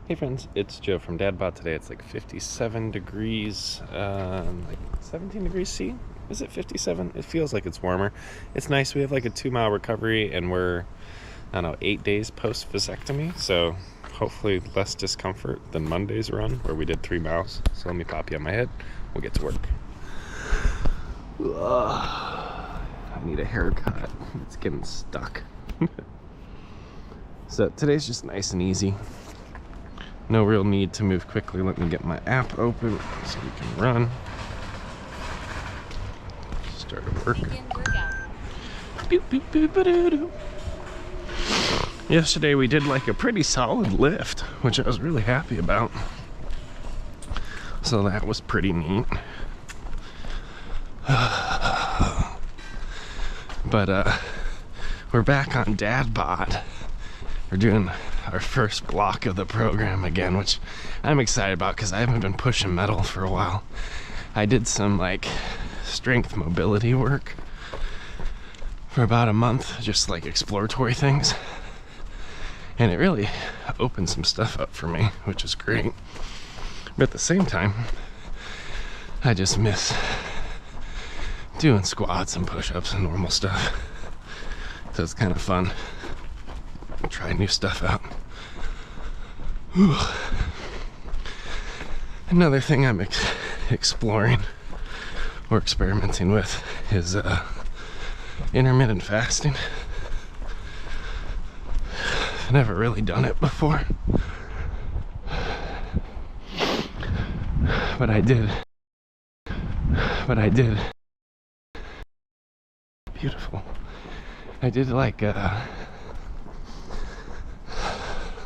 Hey friends, it's Joe from DadBod. Today it's like 57 degrees, like 17 degrees C. Is it 57? It feels like it's warmer. It's nice. We have like a 2-mile recovery and we're, I don't know, 8 days post vasectomy. So hopefully less discomfort than Monday's run where we did 3 miles. So let me pop you on my head. We'll get to work. Ugh, I need a haircut. It's getting stuck. So today's just nice and easy. No real need to move quickly. Let me get my app open so we can run. Start to work. Yesterday we did like a pretty solid lift, which I was really happy about. So that was pretty neat. But we're back on DadBod. We're doing our first block of the program again, which I'm excited about because I haven't been pushing metal for a while. I did some like strength mobility work for about a month, just like exploratory things, and it really opened some stuff up for me, which is great. But at the same time, I just miss doing squats and push-ups and normal stuff, so it's kind of fun. Try new stuff out. Whew. Another thing I'm exploring or experimenting with is intermittent fasting. I've never really done it before, but I did. Beautiful. I did like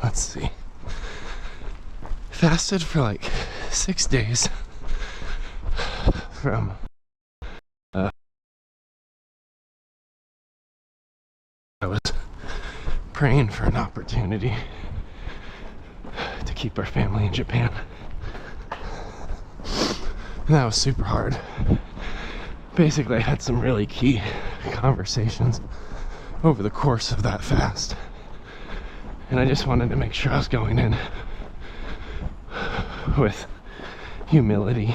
let's see, fasted for like 6 days from I was praying for an opportunity to keep our family in Japan, and that was super hard. Basically, I had some really key conversations over the course of that fast, and I just wanted to make sure I was going in with humility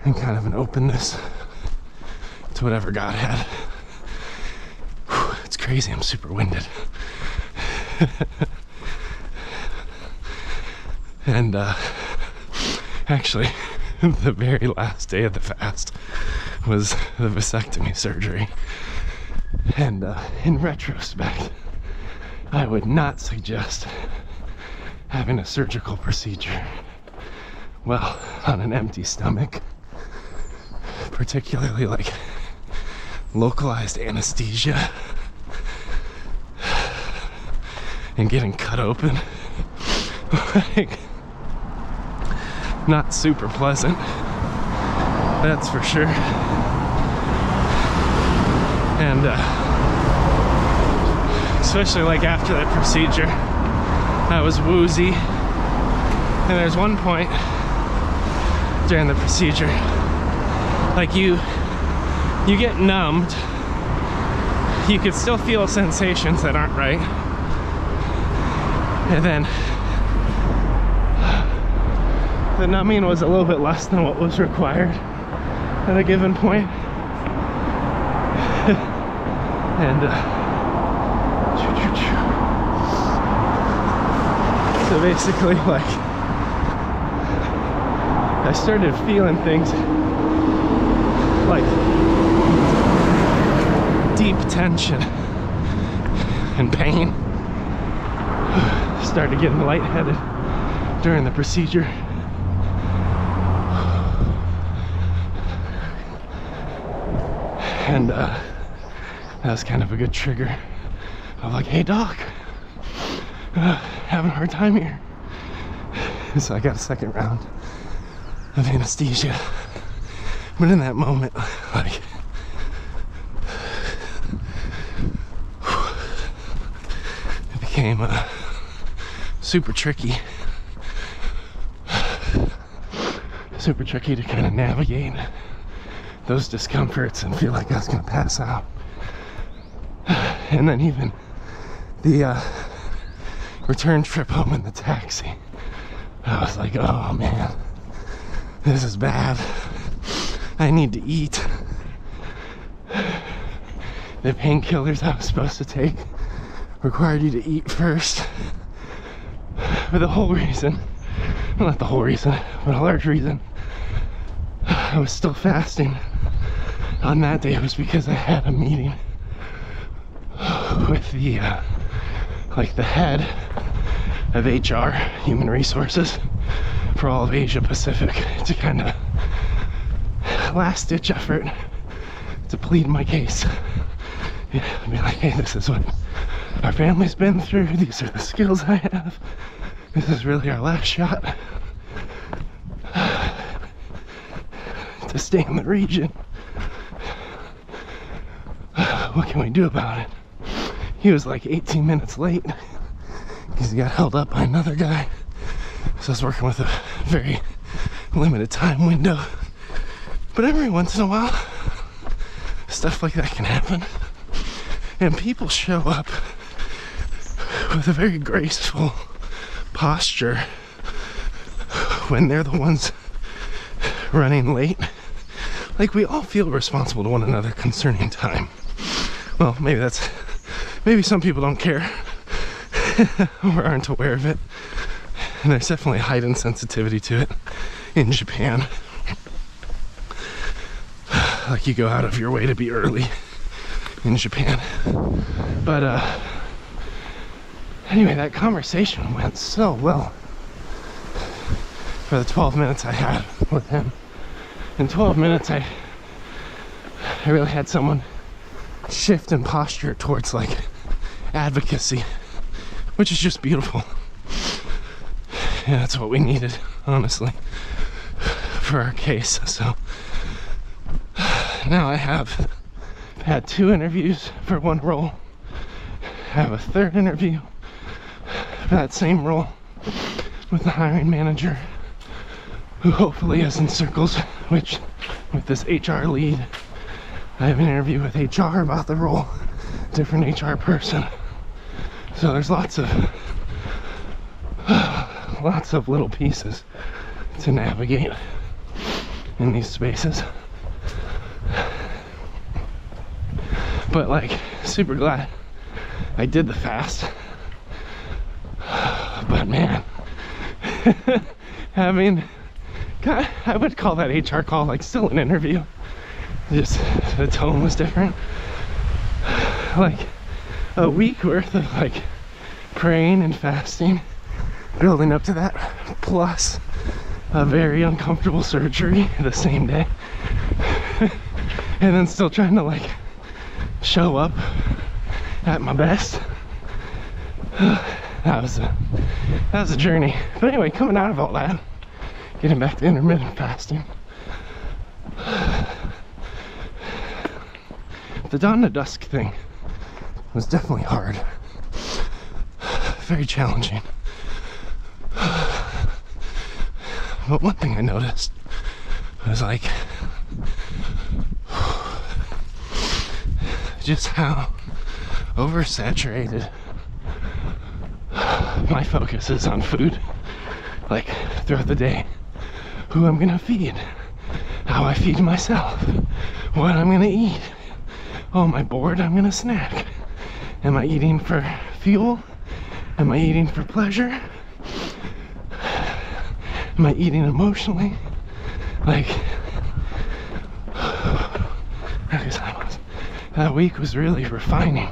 and kind of an openness to whatever God had. Whew, it's crazy, I'm super winded. And actually, the very last day of the fast was the vasectomy surgery. And in retrospect, I would not suggest having a surgical procedure, well, on an empty stomach, particularly like localized anesthesia and getting cut open. Like, not super pleasant, that's for sure. And especially like after that procedure, I was woozy, and there's one point during the procedure, like you get numbed, you could still feel sensations that aren't right, and then the numbing was a little bit less than what was required at a given point. And so basically, like, I started feeling things like deep tension and pain. Started getting lightheaded during the procedure. And that was kind of a good trigger of like, hey doc, having a hard time here. So I got a second round of anesthesia. But in that moment, like, it became super tricky to kind of navigate those discomforts and feel like I was gonna pass out. And then even the return trip home in the taxi, I was like, oh man, this is bad. I need to eat. The painkillers I was supposed to take required you to eat first. For the whole reason, well, not the whole reason, but a large reason I was still fasting on that day was because I had a meeting with the like the head of HR, human resources, for all of Asia Pacific, to kind of last ditch effort to plead my case. Yeah, I'd be like, hey, this is what our family's been through, these are the skills I have, this is really our last shot to stay in the region. What can we do about it? He was like 18 minutes late because he got held up by another guy. So I was working with a very limited time window. But every once in a while, stuff like that can happen. And people show up with a very graceful posture when they're the ones running late. Like, we all feel responsible to one another concerning time. Well, maybe some people don't care or aren't aware of it. And there's definitely a heightened sensitivity to it in Japan. Like, you go out of your way to be early in Japan. But anyway, that conversation went so well for the 12 minutes I had with him. In 12 minutes I really had someone shift in posture towards like advocacy, which is just beautiful. Yeah, that's what we needed, honestly, for our case. So now I have had 2 interviews for 1 role. I have a 3rd interview for that same role with the hiring manager, who hopefully is in circles, which with this HR lead. I have an interview with HR about the role, different HR person. So there's lots of little pieces to navigate in these spaces. But like, super glad I did the fast. But man, I would call that HR call like still an interview. Just the tone was different. Like a week worth of like praying and fasting, building up to that, plus a very uncomfortable surgery the same day. And then still trying to like show up at my best. That was a journey. But anyway, coming out of all that, getting back to intermittent fasting, the dawn to dusk thing was definitely hard, very challenging. But one thing I noticed was like just how oversaturated my focus is on food, like throughout the day. Who I'm gonna feed, how I feed myself, what I'm gonna eat. Oh, am I bored? I'm gonna snack. Am I eating for fuel? Am I eating for pleasure? Am I eating emotionally? Like, that week was really refining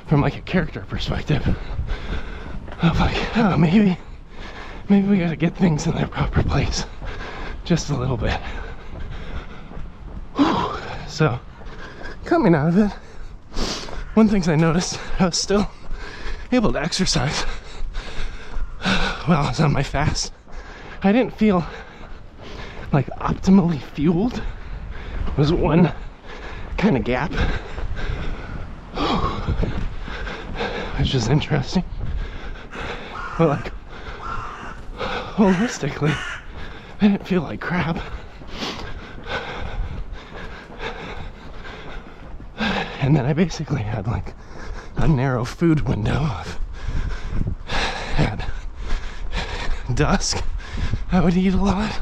from like a character perspective of like, oh, maybe we gotta get things in their proper place just a little bit. Whew. So coming out of it, one thing I noticed, I was still able to exercise while I was on my fast. I didn't feel like optimally fueled. Was one kind of gap, which is interesting. But like, holistically, I didn't feel like crap. And then I basically had like a narrow food window of at dusk, I would eat a lot.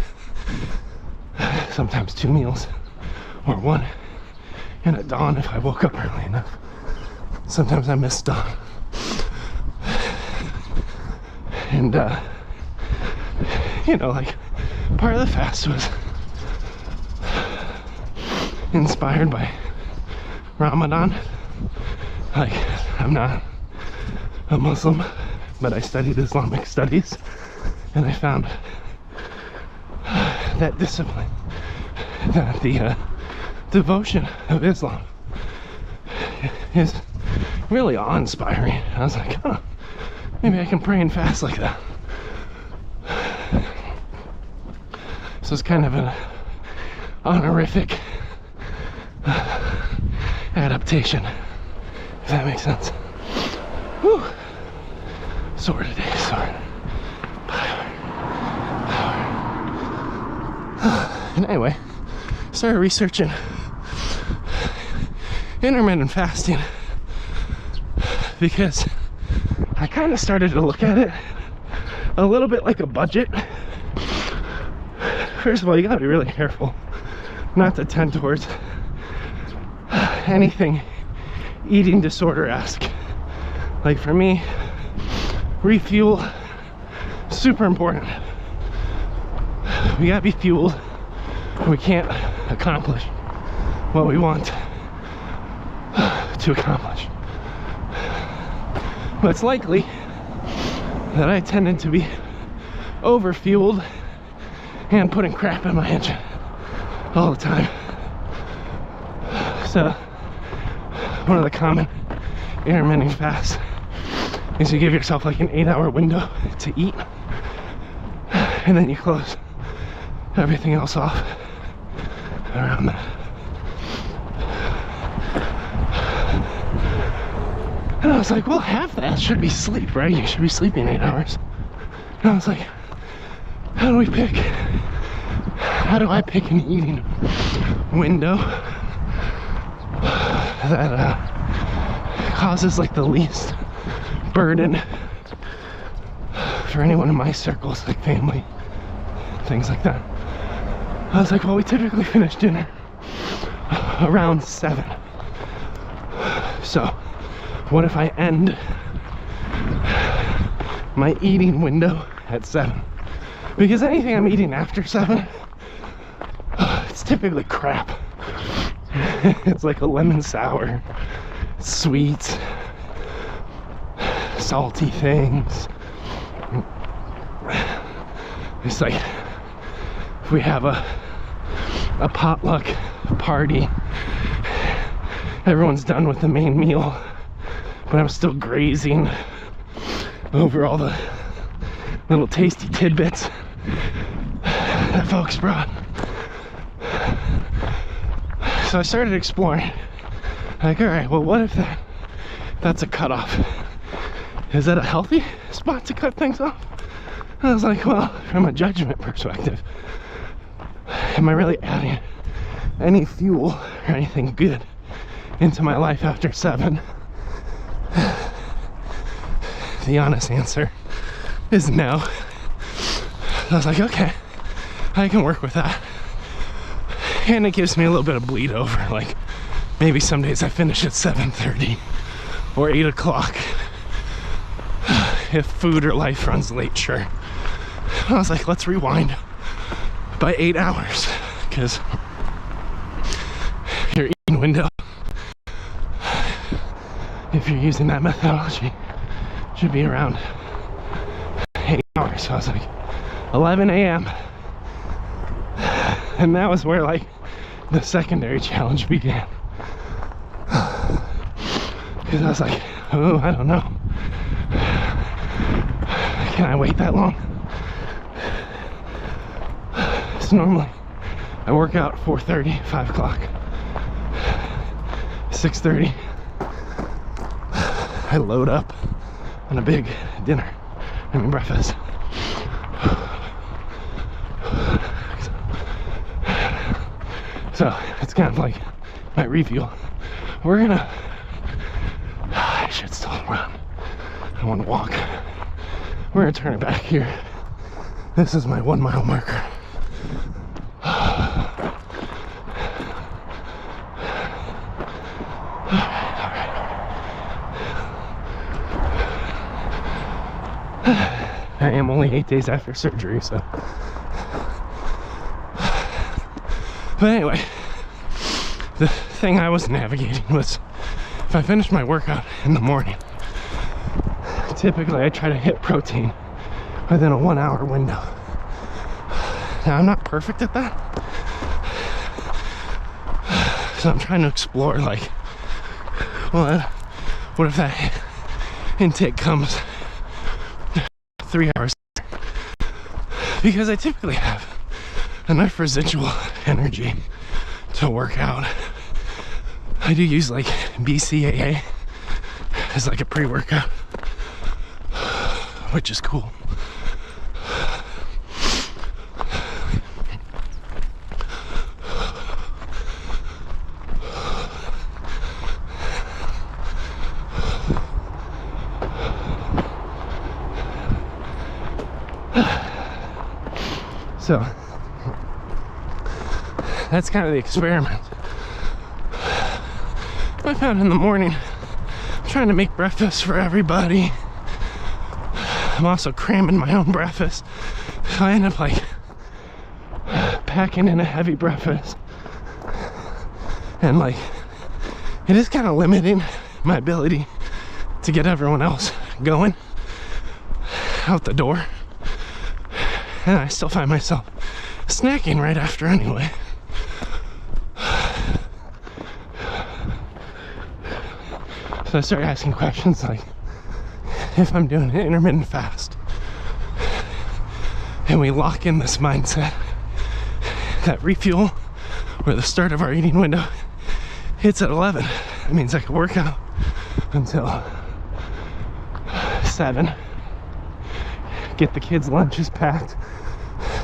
Sometimes 2 meals, or 1. And at dawn if I woke up early enough. Sometimes I missed dawn. And, you know, like, part of the fast was inspired by Ramadan. Like, I'm not a Muslim, but I studied Islamic studies, and I found that discipline, that the devotion of Islam is really awe-inspiring. I was like, huh, maybe I can pray and fast like that. So it's kind of an honorific adaptation, if that makes sense. Whew. Sore today, sore. Power. And anyway, started researching intermittent fasting because I kind of started to look at it a little bit like a budget. First of all, you gotta be really careful not to tend towards anything eating disorder-esque. Like for me, refuel, super important. We gotta be fueled, or we can't accomplish what we want to accomplish. But it's likely that I tended to be over-fueled and putting crap in my engine all the time. So one of the common intermittent fasts is you give yourself like an 8-hour window to eat, and then you close everything else off around that. And I was like, well, half that should be sleep, right? You should be sleeping 8 hours. And I was like, how do I pick an eating window that causes like the least burden for anyone in my circles, like family, things like that. I was like, well, we typically finish dinner around 7. So what if I end my eating window at 7? Because anything I'm eating after 7, it's typically crap. It's like a lemon sour, sweet, salty things. It's like if we have a potluck party, everyone's done with the main meal, but I'm still grazing over all the little tasty tidbits that folks brought. So I started exploring, like, all right, well, what if that's a cutoff? Is that a healthy spot to cut things off? And I was like, well, from a judgment perspective, am I really adding any fuel or anything good into my life after 7? The honest answer is no. I was like, okay, I can work with that. And it gives me a little bit of bleed over. Like, maybe some days I finish at 7:30 or 8 o'clock. If food or life runs late, sure. I was like, let's rewind by 8 hours, because your eating window, if you're using that methodology, should be around 8 hours. So I was like, 11 a.m. And that was where like the secondary challenge began. Because I was like, oh, I don't know. Can I wait that long? So normally I work out 4:30, 5 o'clock, 6:30. I load up on a big dinner, breakfast. So it's kind of like my refuel. I should still run. I want to walk. We're gonna turn it back here. This is my 1 mile marker. I am only 8 days after surgery, so. But anyway, the thing I was navigating was if I finish my workout in the morning, typically I try to hit protein within a 1 hour window. Now I'm not perfect at that, so I'm trying to explore, like, well, what if that intake comes 3 hours later? Because I typically have enough residual energy to work out. I do use like BCAA as like a pre-workout, which is cool. So that's kind of the experiment. I found in the morning, I'm trying to make breakfast for everybody. I'm also cramming my own breakfast. So I end up like packing in a heavy breakfast. And like, it is kind of limiting my ability to get everyone else going out the door. And I still find myself snacking right after anyway. So I started asking questions like, if I'm doing an intermittent fast and we lock in this mindset that refuel or the start of our eating window hits at 11, it means I can work out until 7, get the kids' lunches packed,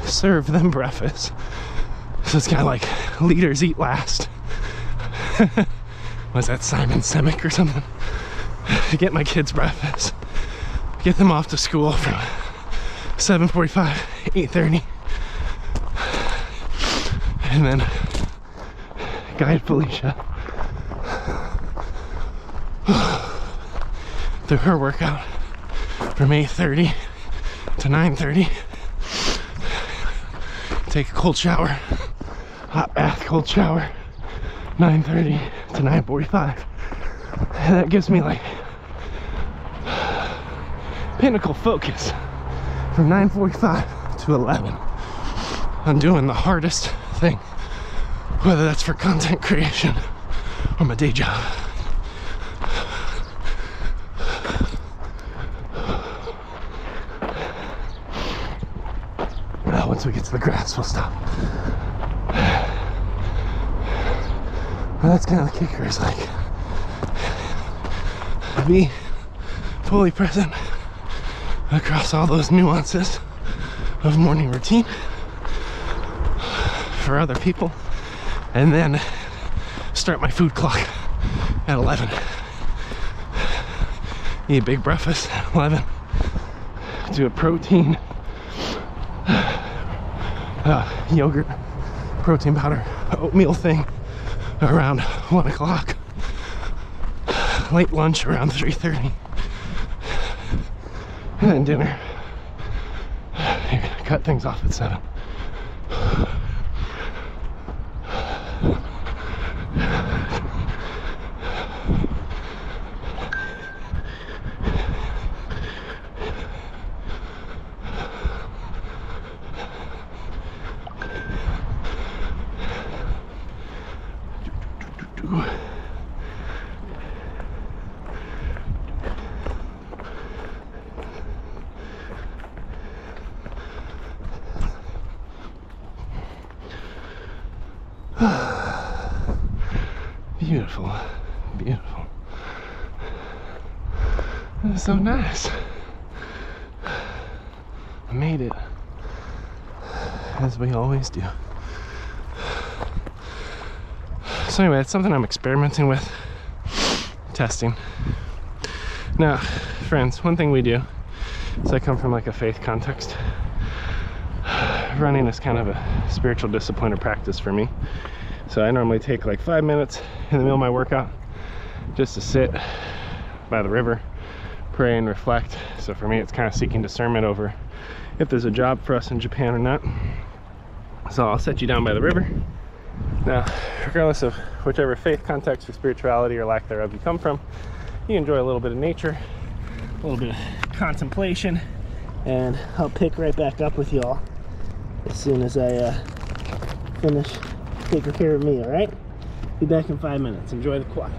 serve them breakfast. So it's kind of like leaders eat last. Was that Simon Sinek or something? To get my kids breakfast, get them off to school from 7:45, 8:30, and then guide Felicia through her workout from 8:30 to 9:30. Take a cold shower, hot bath, cold shower, 9:30 to 9:45. And that gives me like pinnacle focus from 9:45 to 11 on doing the hardest thing, whether that's for content creation or my day job. Well, once we get to the grass, we'll stop. Well, that's kind of the kicker, is like be fully present across all those nuances of morning routine for other people, and then start my food clock at 11. Eat a big breakfast at 11. Do a protein, yogurt, protein powder, oatmeal thing around 1 o'clock. Late lunch around 3:30. And then dinner. You're gonna cut things off at 7. Beautiful, beautiful. That is so nice. I made it, as we always do. So anyway, it's something I'm experimenting with, testing. Now, friends, one thing we do So I come from like a faith context. Running is kind of a spiritual discipline or practice for me. So I normally take like 5 minutes in the middle of my workout just to sit by the river, pray and reflect. So for me, it's kind of seeking discernment over if there's a job for us in Japan or not. So I'll set you down by the river. Now, regardless of whichever faith context or spirituality or lack thereof you come from, you enjoy a little bit of nature, a little bit of contemplation, and I'll pick right back up with y'all as soon as I finish taking care of me, all right? Be back in 5 minutes. Enjoy the quiet.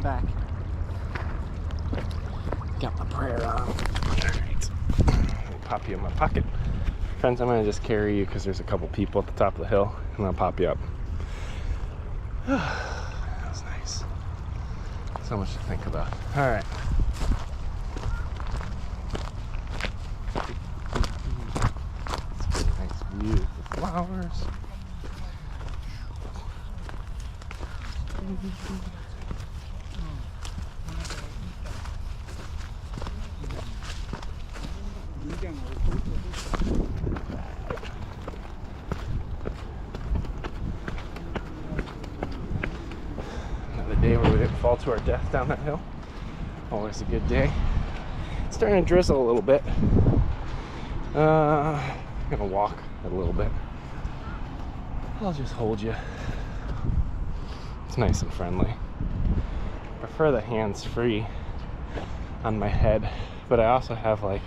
back. Got my prayer on. Alright. I'll pop you in my pocket. Friends, I'm gonna just carry you because there's a couple people at the top of the hill, and I'll pop you up. That was nice. So much to think about. Alright. Let's get a nice view of the flowers. Another day where we didn't fall to our death down that hill. Always a good day. It's starting to drizzle a little bit. I'm gonna walk a little bit. I'll just hold you. It's nice and friendly. I prefer the hands-free on my head, but I also have like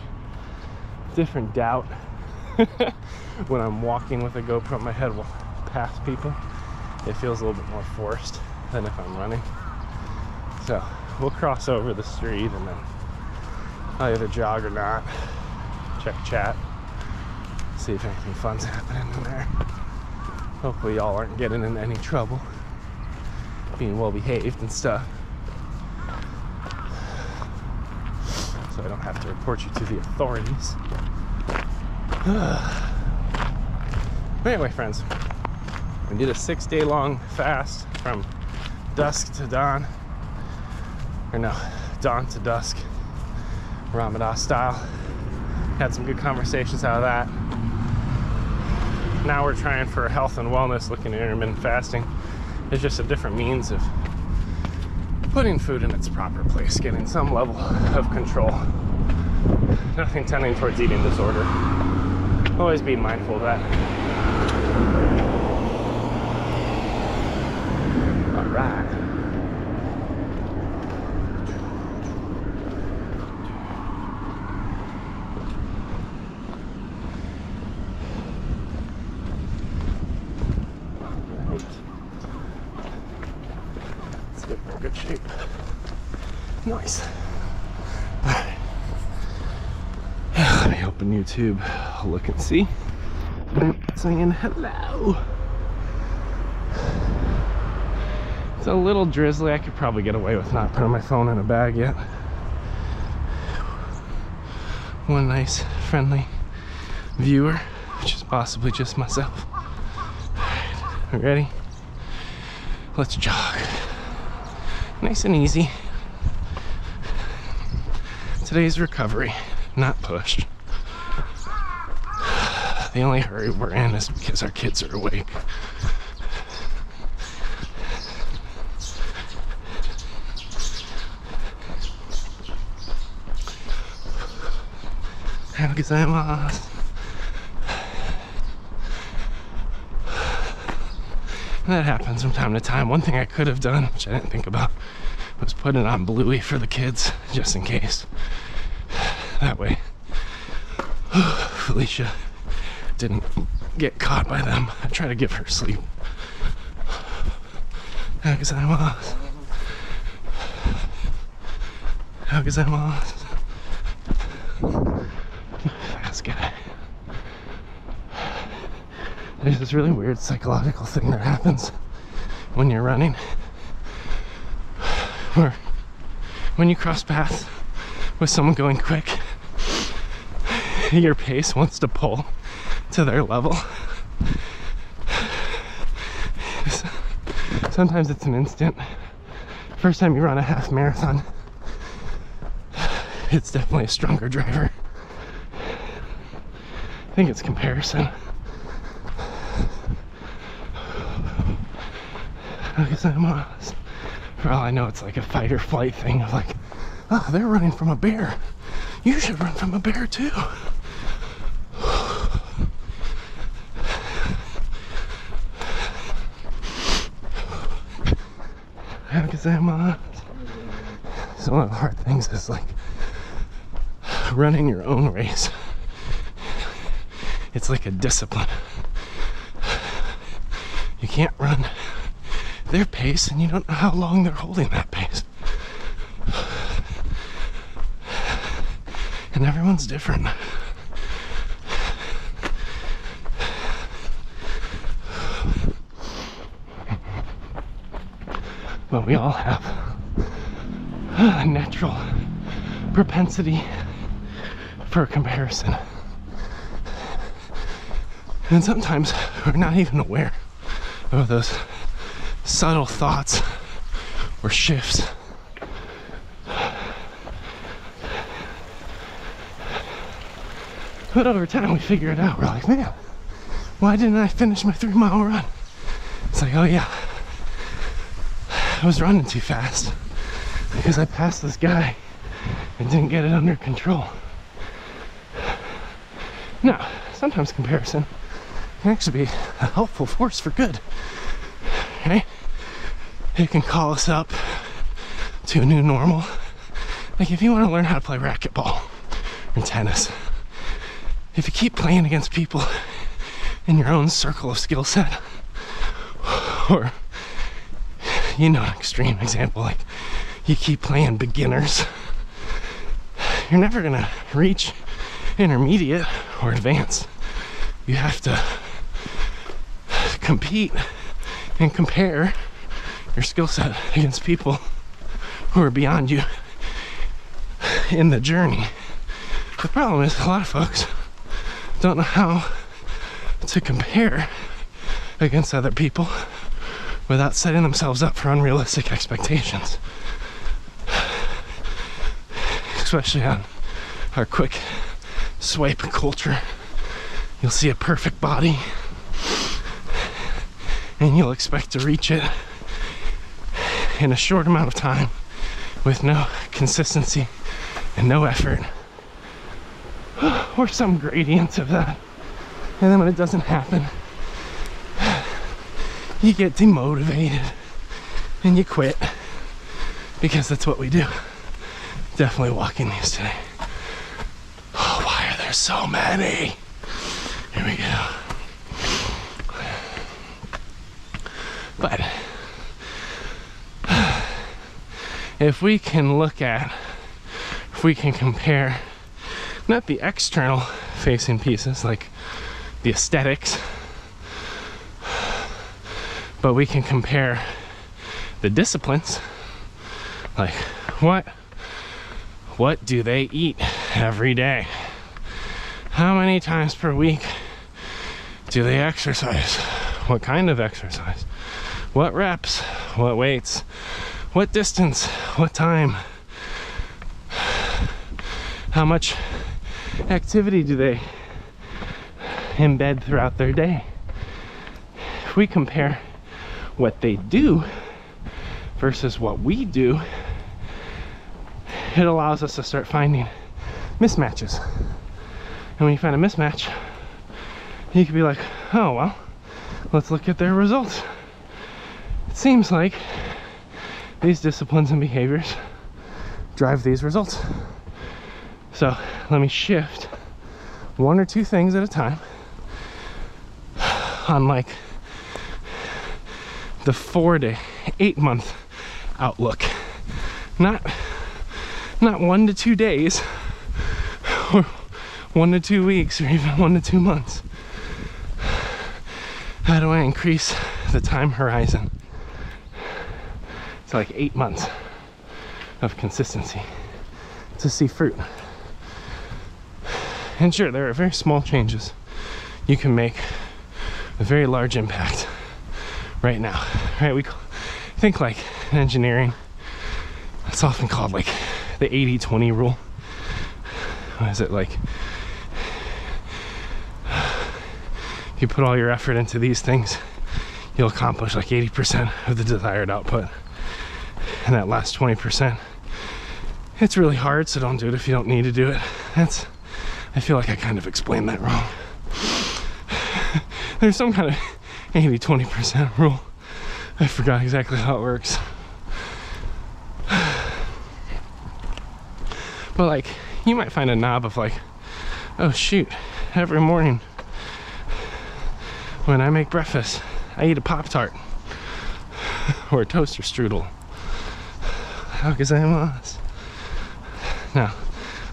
different doubt when I'm walking with a GoPro. My head will pass people. It feels a little bit more forced than if I'm running. So we'll cross over the street and then I'll either jog or not. Check chat, see if anything fun's happening in there. Hopefully y'all aren't getting in any trouble, being well behaved and stuff, so I don't have to report you to the authorities. But anyway, friends, we did a 6-day long fast from dusk to dawn, or no, dawn to dusk, Ramadan style. Had some good conversations out of that. Now we're trying for health and wellness, looking at intermittent fasting. It's just a different means of putting food in its proper place, getting some level of control. Nothing tending towards eating disorder. Always be mindful of that. All right. Let's get in good shape. Nice. Let me open YouTube. I'll look and see. Saying hello. It's a little drizzly. I could probably get away with not putting my phone in a bag yet. One nice, friendly viewer, which is possibly just myself. Alright, ready? Let's jog. Nice and easy. Today's recovery, not pushed. The only hurry we're in is because our kids are awake. Gozaimasu. That happens from time to time. One thing I could have done, which I didn't think about, was put it on Bluey for the kids, just in case. That way, Felicia didn't get caught by them. I try to give her sleep. Gozaimasu. Gozaimasu. Fast guy. There's this really weird psychological thing that happens when you're running, where when you cross paths with someone going quick, your pace wants to pull to their level. Sometimes it's an instant. First time you run a half marathon, it's definitely a stronger driver. I think it's comparison. For all I know, it's like a fight or flight thing of like, oh, they're running from a bear. You should run from a bear too. So one of the hard things is like running your own race. It's like a discipline. You can't run their pace and you don't know how long they're holding that pace. And everyone's different. But we all have a natural propensity for comparison. And sometimes we're not even aware of those subtle thoughts or shifts. But over time we figure it out. We're like, man, why didn't I finish my 3-mile run? It's like, oh yeah, I was running too fast because I passed this guy and didn't get it under control. Now, sometimes comparison can actually be a helpful force for good. Okay? It can call us up to a new normal. Like if you want to learn how to play racquetball or tennis, if you keep playing against people in your own circle of skill set, or you know, an extreme example, like you keep playing beginners, you're never gonna reach intermediate or advanced. You have to compete and compare your skill set against people who are beyond you in the journey. The problem is a lot of folks don't know how to compare against other people without setting themselves up for unrealistic expectations. Especially on our quick swipe culture. You'll see a perfect body and you'll expect to reach it in a short amount of time with no consistency and no effort, or some gradient of that. And then when it doesn't happen, you get demotivated and you quit, because that's what we do. Definitely walking these today. Oh, why are there so many? Here we go. But if we can compare not the external facing pieces like the aesthetics, but we can compare the disciplines, like what do they eat every day? How many times per week do they exercise? What kind of exercise? What reps? What weights? What distance? What time? How much activity do they embed throughout their day? If we compare what they do versus what we do, it allows us to start finding mismatches. And when you find a mismatch, you can be like, oh, well, let's look at their results. It seems like these disciplines and behaviors drive these results. So let me shift 1 or 2 things at a time on like the 4 to 8 month outlook. Not 1 to 2 days or 1 to 2 weeks or even 1 to 2 months. How do I increase the time horizon to like 8 months of consistency to see fruit? And sure, there are very small changes you can make a very large impact right now, right? We think like in engineering, it's often called like the 80-20 rule. What is it like? If you put all your effort into these things, you'll accomplish like 80% of the desired output. And that last 20%, it's really hard, so don't do it if you don't need to do it. I feel like I kind of explained that wrong. There's some kind of 80-20% rule. I forgot exactly how it works. But like, you might find a knob of like, oh shoot, every morning when I make breakfast, I eat a Pop-Tart or a toaster strudel. How gozaimasu. Now,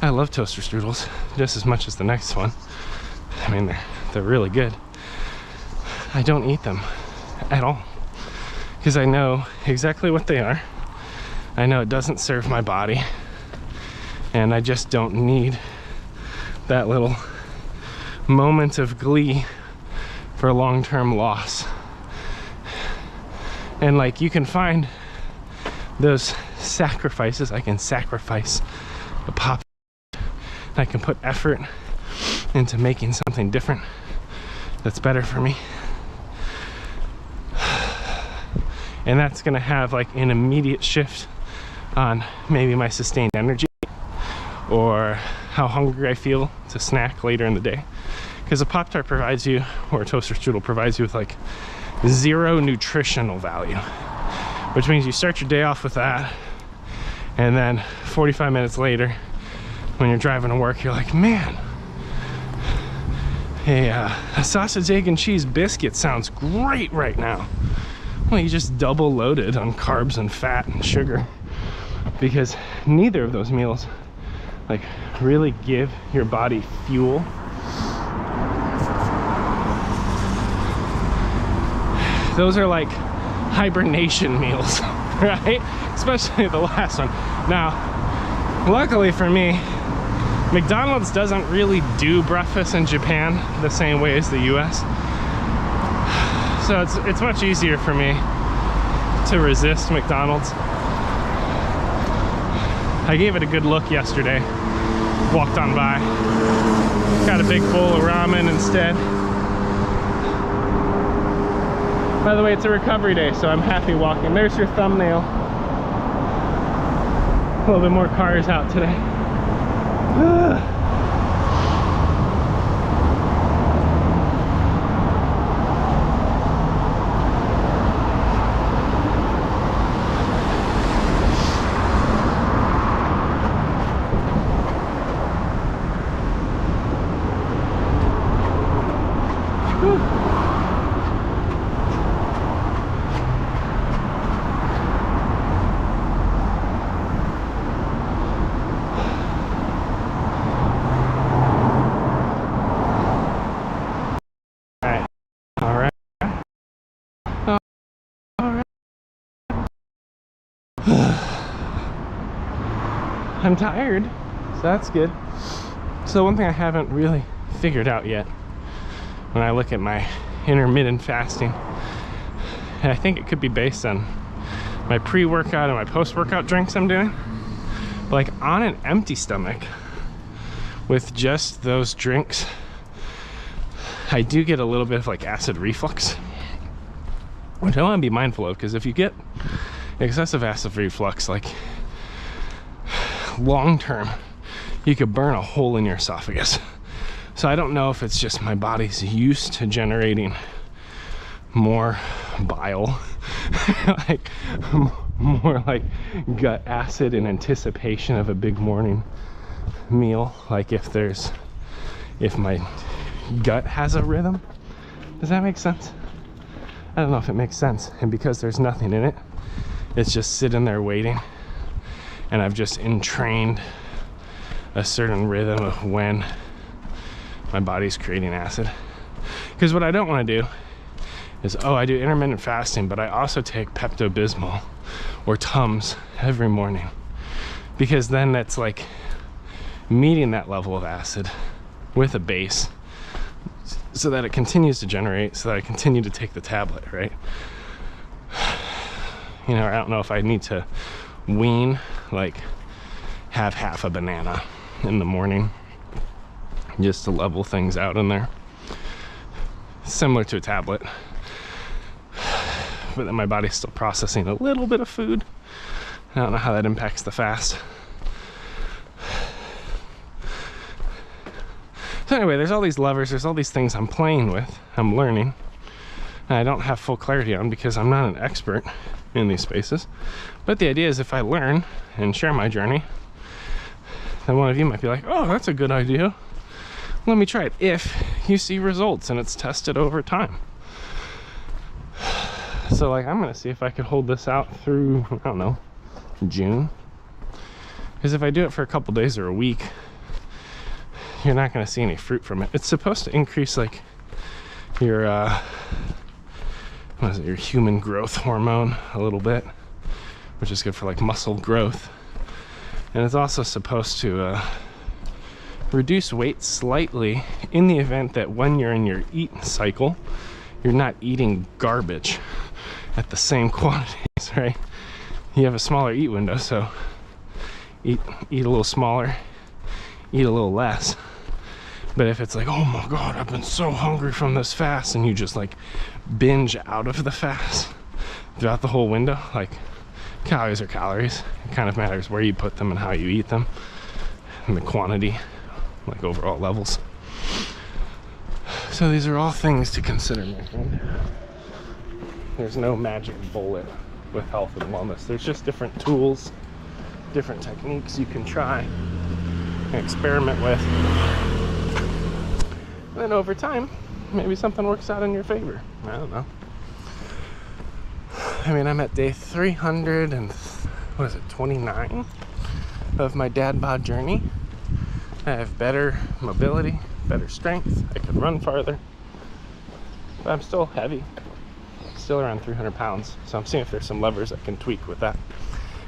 I love toaster strudels just as much as the next one. I mean, they're really good. I don't eat them at all because I know exactly what they are. I know it doesn't serve my body, and I just don't need that little moment of glee for a long-term loss. And like, you can find those sacrifices. I can sacrifice a pop. I can put effort into making something different that's better for me. And that's gonna have like an immediate shift on maybe my sustained energy or how hungry I feel to snack later in the day. Because a Pop-Tart provides you, or a toaster strudel provides you with like 0 nutritional value, which means you start your day off with that, and then 45 minutes later when you're driving to work, you're like, man, a sausage, egg, and cheese biscuit sounds great right now. Well, you just double loaded on carbs and fat and sugar, because neither of those meals like really give your body fuel. Those are like hibernation meals, right? Especially the last one. Now, luckily for me, McDonald's doesn't really do breakfast in Japan the same way as the US. So it's much easier for me to resist McDonald's. I gave it a good look yesterday. Walked on by. Got a big bowl of ramen instead. By the way, it's a recovery day, so I'm happy walking. There's your thumbnail. A little bit more cars out today. I'm tired, so that's good. So one thing I haven't really figured out yet when I look at my intermittent fasting, and I think it could be based on my pre-workout and my post-workout drinks I'm doing, but like on an empty stomach with just those drinks, I do get a little bit of like acid reflux, which I want to be mindful of, because if you get excessive acid reflux, like long term, you could burn a hole in your esophagus. So I don't know if it's just my body's used to generating more bile, like more like gut acid in anticipation of a big morning meal. Like if my gut has a rhythm. Does that make sense? I don't know if it makes sense. And because there's nothing in it, it's just sitting there waiting. And I've just entrained a certain rhythm of when my body's creating acid. Because what I don't want to do is, I do intermittent fasting, but I also take Pepto-Bismol or Tums every morning. Because then that's like meeting that level of acid with a base so that it continues to generate, so that I continue to take the tablet, right? You know, I don't know if I need to wean, like have half a banana in the morning just to level things out in there, similar to a tablet, but then my body's still processing a little bit of food. I don't know how that impacts the fast. So anyway, there's all these levers, there's all these things I'm playing with, I'm learning, and I don't have full clarity on because I'm not an expert in these spaces. But the idea is, if I learn and share my journey, then one of you might be like, oh, that's a good idea, let me try it, if you see results and it's tested over time. So like, I'm gonna see if I could hold this out through, I don't know, June. Because if I do it for a couple days or a week, you're not going to see any fruit from it. It's supposed to increase like your what is it, your human growth hormone a little bit, which is good for like muscle growth. And it's also supposed to reduce weight slightly in the event that when you're in your eat cycle, you're not eating garbage at the same quantities, right? You have a smaller eat window, so eat a little smaller, eat a little less. But if it's like, oh my god, I've been so hungry from this fast, and you just like binge out of the fast throughout the whole window, like, calories are calories. It kind of matters where you put them and how you eat them and the quantity, like overall levels. So these are all things to consider, my friend. There's no magic bullet with health and wellness. There's just different tools, different techniques you can try and experiment with. And then over time, maybe something works out in your favor. I don't know. I mean, I'm at day 300 and, 29 of my DadBod journey. I have better mobility, better strength. I can run farther. But I'm still heavy. Still around 300 pounds. So I'm seeing if there's some levers I can tweak with that.